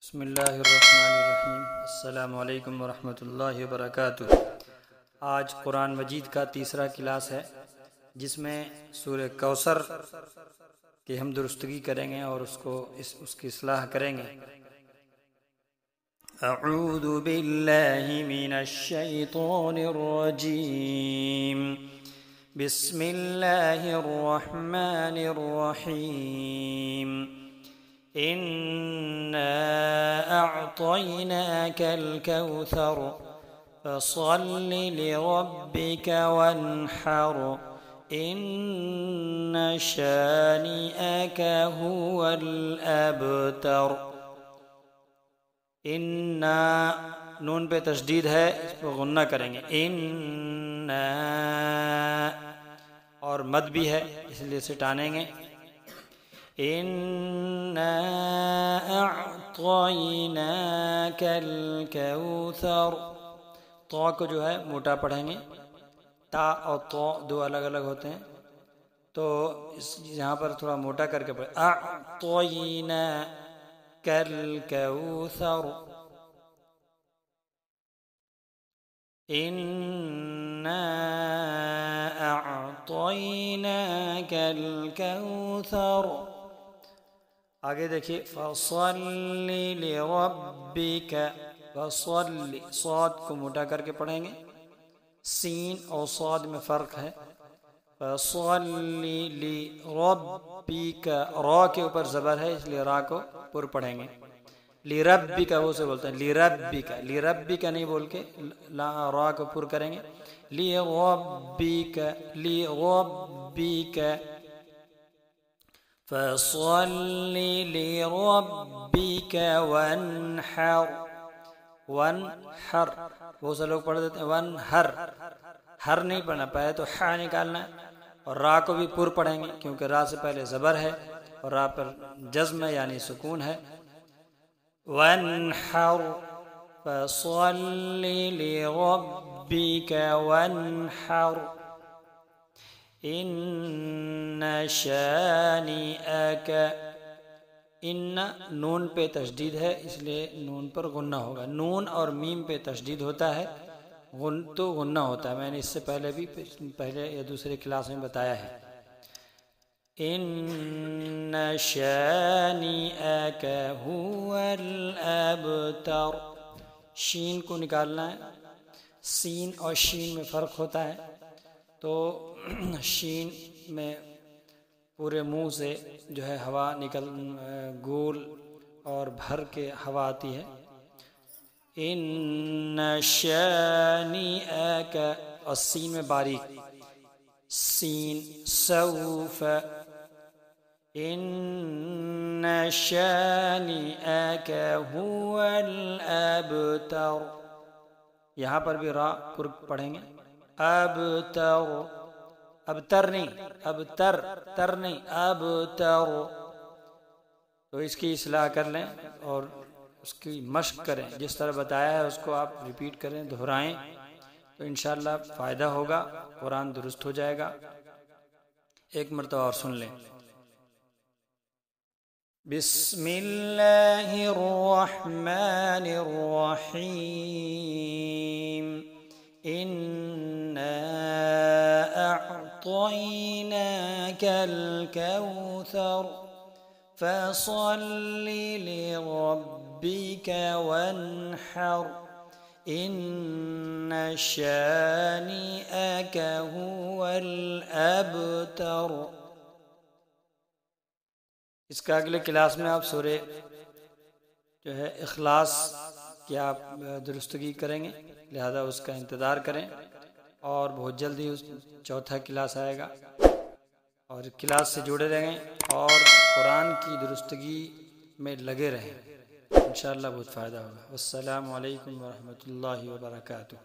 بسم اللہ الرحمن الرحیم۔ السلام علیکم ورحمۃ اللہ وبرکاتہ۔ آج قرآن مجید کا تیسرا کلاس ہے جس میں سورہ کوثر کی ہم درستگی کریں گے اور اس کی اصلاح کریں گے۔ اعوذ باللہ من الشیطان الرجیم، بسم اللہ الرحمن الرحیم۔ إنا أعطيناك الكوثر فصل لربك وانحر إن شانئك هو الأبتر۔ إنا نون پہ تشدید ہے، اس پہ غنہ کریں گے۔ إنا اور مد بھی ہے اس لیے اسے ٹانیں گے۔ إنا أعطيناك الكوثر، تو کو جو ہے موٹا پڑھیں گے، تا اور تو دو الگ الگ ہوتے ہیں، تو یہاں پر تھوڑا موٹا کر کے پڑھیں۔ أعطيناك الكوثر إنا أعطيناك الكوثر۔ آگے دیکھیے، فصل لربک، فصل صاد کو موٹا کر کے پڑھیں گے، سین اور صاد میں فرق ہے۔ فصل لربک، را کے اوپر زبر ہے اس لیے را کو پر پڑھیں گے۔ لربک وہ سے بولتے ہیں، لربک، لربک نہیں بول کے را کو پر کریں گے۔ لربک، لربک، فصل لربک وانحر، وانحر بہت سے لوگ پڑھ دیتے ہیں وانحر، ہر نہیں پڑھنا، پہلے تو حا نکالنا ہے اور را کو بھی پر پڑھیں گے کیونکہ را سے پہلے زبر ہے اور را پر جزم ہے یعنی سکون ہے۔ وانحر فصل لربک وانحر ان شانئک، ان نون پہ تشدید ہے اس لیے نون پر غنہ ہوگا، نون اور میم پہ تشدید ہوتا ہے تو غنہ ہوتا ہے، میں نے اس سے پہلے بھی پہلے یا دوسرے کلاس میں بتایا ہے۔ ان شانئک هو الابتر، شین کو نکالنا ہے، سین اور شین میں فرق ہوتا ہے، تو شین میں پورے منہ سے جو ہے ہوا گول اور بھر کے ہوا آتی ہے۔ ان شانئک، اور سین میں باریک، سین سوف، ان شانئک هو الابتر، یہاں پر بھی را پر پڑھیں گے۔ ابتر، ابتر نہیں، ابتر، تر نہیں، ابتر، تو اس کی اصلاح کر لیں اور اس کی مشق کریں، جس طرح بتایا ہے اس کو آپ ریپیٹ کریں، دہرائیں، تو انشاءاللہ فائدہ ہوگا، قرآن درست ہو جائے گا۔ ایک مرتبہ اور سن لیں۔ بسم اللہ الرحمن الرحیم، إنا أعطيناك الكوثر فصل لربك وانحر إن شانئك هو الأبتر۔ اس کا اگلے کلاس میں آپ سورہ جو ہے اخلاص کی آپ درستگی کریں گے، لہذا اس کا انتظار کریں، اور بہت جلدی اس چوتھا کلاس آئے گا، اور کلاس سے جڑے رہیں اور قرآن کی درستگی میں لگے رہیں، انشاءاللہ بہت فائدہ ہوگا۔ والسلام علیکم ورحمۃ اللہ وبرکاتہ۔